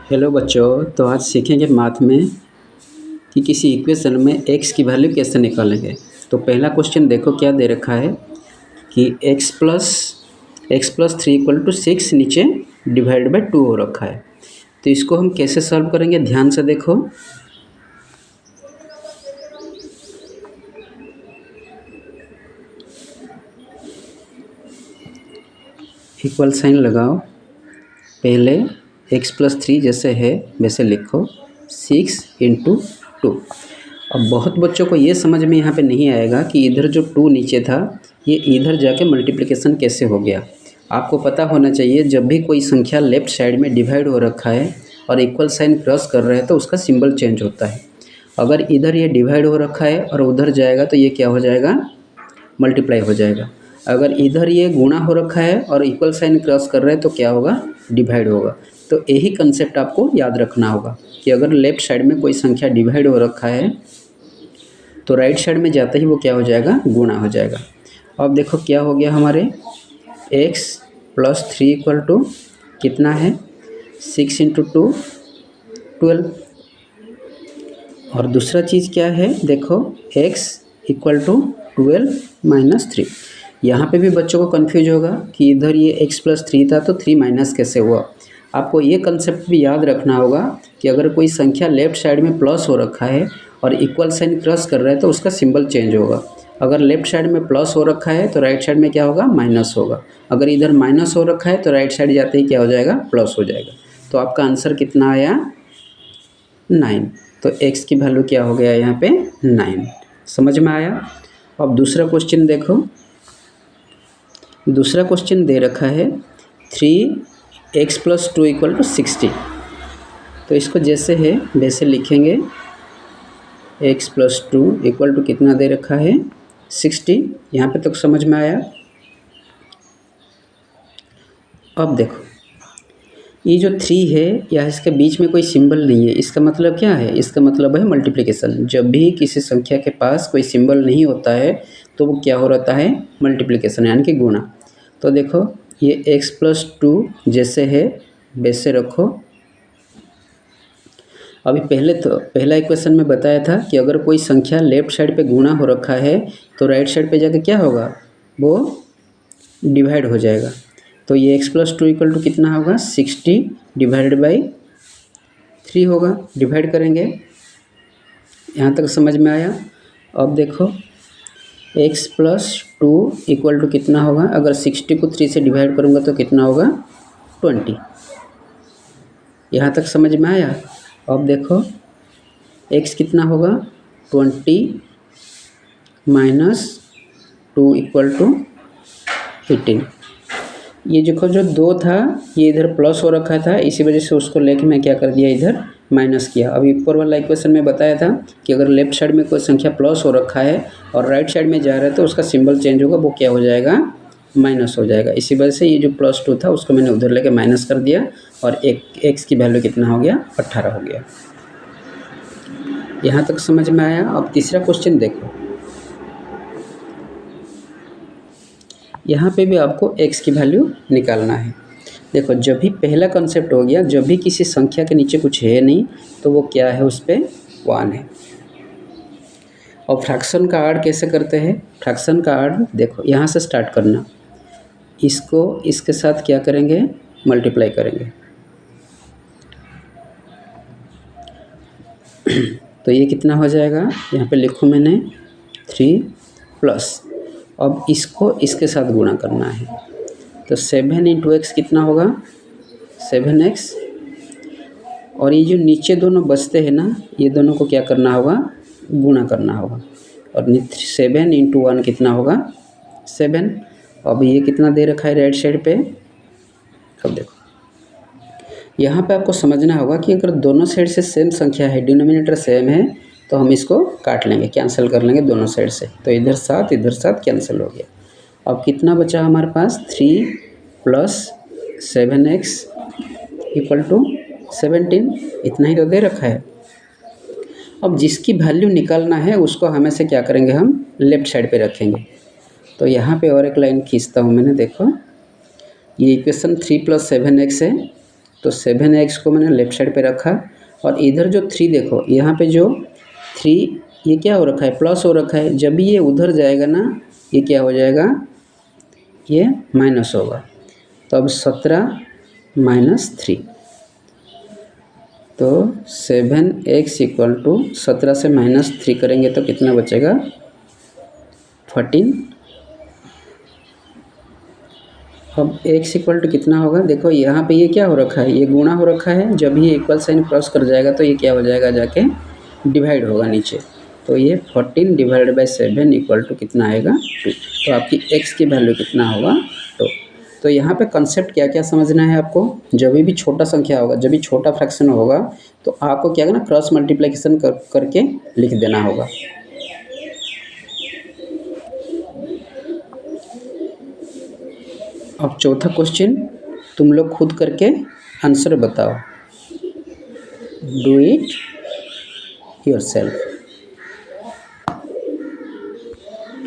Hello बच्चों, तो आज सीखेंगे मैथ में कि किसी इक्वेशन में x की वैल्यू कैसे निकालेंगे। तो पहला क्वेश्चन देखो क्या दे रखा है कि x प्लस 3 = 6 नीचे डिवाइड बाय 2 हो रखा है। तो इसको हम कैसे सॉल्व करेंगे, ध्यान से देखो। इक्वल साइन लगाओ, पहले x+3 जैसे है वैसे लिखो 6 × 2। अब बहुत बच्चों को ये समझ में यहाँ पे नहीं आएगा कि इधर जो 2 नीचे था ये इधर जाके मल्टीप्लिकेशन कैसे हो गया। आपको पता होना चाहिए जब भी कोई संख्या लेफ़्ट साइड में डिवाइड हो रखा है और इक्वल साइन क्रॉस कर रहे हैं तो उसका सिंबल चेंज होता है। अगर इधर ये डिवाइड हो रखा है और उधर जाएगा तो ये क्या हो जाएगा, मल्टीप्लाई हो जाएगा। अगर इधर ये गुणा हो रखा है और इक्वल साइन क्रॉस कर रहे हैं तो क्या होगा, डिवाइड होगा। तो यही कंसेप्ट आपको याद रखना होगा कि अगर लेफ़्ट साइड में कोई संख्या डिवाइड हो रखा है तो राइट साइड में जाते ही वो क्या हो जाएगा, गुणा हो जाएगा। अब देखो क्या हो गया, हमारे x+3 = कितना है, 6 × 2 12। और दूसरा चीज़ क्या है, देखो x = 12 - 3। यहाँ पे भी बच्चों को कंफ्यूज होगा कि इधर ये x+3 था तो 3 माइनस कैसे हुआ। आपको ये कंसेप्ट भी याद रखना होगा कि अगर कोई संख्या लेफ़्ट साइड में प्लस हो रखा है और इक्वल साइन क्रॉस कर रहा है तो उसका सिंबल चेंज होगा। अगर लेफ़्ट साइड में प्लस हो रखा है तो राइट साइड में क्या होगा, माइनस होगा। अगर इधर माइनस हो रखा है तो राइट साइड जाते ही क्या हो जाएगा, प्लस हो जाएगा। तो आपका आंसर कितना आया, 9। तो x की वैल्यू क्या हो गया यहाँ पे, 9। समझ में आया। अब दूसरा क्वेश्चन देखो। दूसरा क्वेश्चन दे रखा है 3x + 2 = 60। तो इसको जैसे है वैसे लिखेंगे। x + 2 = कितना दे रखा है, 60। यहाँ पे तक समझ में आया। अब देखो ये जो 3 है या इसके बीच में कोई सिंबल नहीं है, इसका मतलब क्या है, इसका मतलब है मल्टीप्लिकेशन। जब भी किसी संख्या के पास कोई सिंबल नहीं होता है तो वो क्या हो रहता है, मल्टीप्लिकेशन यानी कि गुणा। तो देखो ये x + 2 जैसे है वैसे रखो। अभी पहला इक्वेशन में बताया था कि अगर कोई संख्या लेफ़्ट साइड पे गुणा हो रखा है तो राइट साइड पे जाके क्या होगा, वो डिवाइड हो जाएगा। तो ये x + 2 = कितना होगा, 60 / 3 होगा। डिवाइड करेंगे। यहाँ तक समझ में आया। अब देखो x + 2 = कितना होगा, अगर 60 को 3 से डिवाइड करूँगा तो कितना होगा, 20। यहाँ तक समझ में आया। अब देखो x कितना होगा, 20 - 2 = 18। ये देखो जो 2 था ये इधर प्लस हो रखा था, इसी वजह से उसको लेके मैं क्या कर दिया, इधर माइनस किया। अभी ऊपर वाला इक्वेशन में बताया था कि अगर लेफ़्ट साइड में कोई संख्या प्लस हो रखा है और राइट साइड में जा रहा है तो उसका सिंबल चेंज होगा, वो क्या हो जाएगा, माइनस हो जाएगा। इसी वजह से ये जो +2 था उसको मैंने उधर लेके माइनस कर दिया और x की वैल्यू कितना हो गया, 18 हो गया। यहाँ तक समझ में आया। अब तीसरा क्वेश्चन देखो। यहाँ पे भी आपको x की वैल्यू निकालना है। देखो जब भी पहला कंसेप्ट हो गया, जब भी किसी संख्या के नीचे कुछ है नहीं तो वो क्या है, उस पर 1 है। और फ्रैक्शन का ऐड कैसे करते हैं, फ्रैक्शन का ऐड देखो यहाँ से स्टार्ट करना। इसको इसके साथ क्या करेंगे, मल्टीप्लाई करेंगे। तो ये कितना हो जाएगा, यहाँ पे लिखूँ मैंने 3+। अब इसको इसके साथ गुणा करना है। तो 7 × x कितना होगा, 7x। और ये जो नीचे दोनों बचते हैं ना, ये दोनों को क्या करना होगा, गुणा करना होगा। और 7 × 1 कितना होगा, 7। अब ये कितना दे रखा है राइट साइड पे। अब देखो यहाँ पे आपको समझना होगा कि अगर दोनों साइड से सेम संख्या है, डिनोमिनेटर सेम है, तो हम इसको काट लेंगे, कैंसिल कर लेंगे दोनों साइड से। तो इधर 7 इधर 7 कैंसिल हो गया। अब कितना बचा हमारे पास, 3 + 7x = 17। इतना ही तो दे रखा है। अब जिसकी वैल्यू निकालना है उसको हमें से क्या करेंगे, हम लेफ़्ट साइड पे रखेंगे। तो यहाँ पे और एक लाइन खींचता हूँ मैंने। देखो ये इक्वेशन 3 + 7x है तो 7x को मैंने लेफ्ट साइड पे रखा और इधर जो 3 देखो, यहाँ पे जो 3 ये क्या हो रखा है, प्लस हो रखा है। जब ये उधर जाएगा ना, ये क्या हो जाएगा, ये माइनस होगा। तो अब 17 माइनस 3, तो 7x इक्वल टू 17 से माइनस 3 करेंगे तो कितना बचेगा, 14। अब x इक्वल टू कितना होगा, देखो यहाँ पे ये क्या हो रखा है, ये गुणा हो रखा है। जब ये इक्वल साइन क्रॉस कर जाएगा तो ये क्या हो जाएगा, जाके डिवाइड होगा नीचे। तो ये 14 डिवाइड बाई 7 इक्वल टू कितना आएगा, 2। तो आपकी x की वैल्यू कितना होगा, 2। तो यहाँ पे कंसेप्ट क्या क्या समझना है आपको, जब भी छोटा संख्या होगा, जब भी छोटा फ्रैक्शन होगा तो आपको क्या करना, क्रॉस मल्टीप्लिकेशन करके लिख देना होगा। अब चौथा क्वेश्चन तुम लोग खुद करके आंसर बताओ, डू इट योरसेल्फ।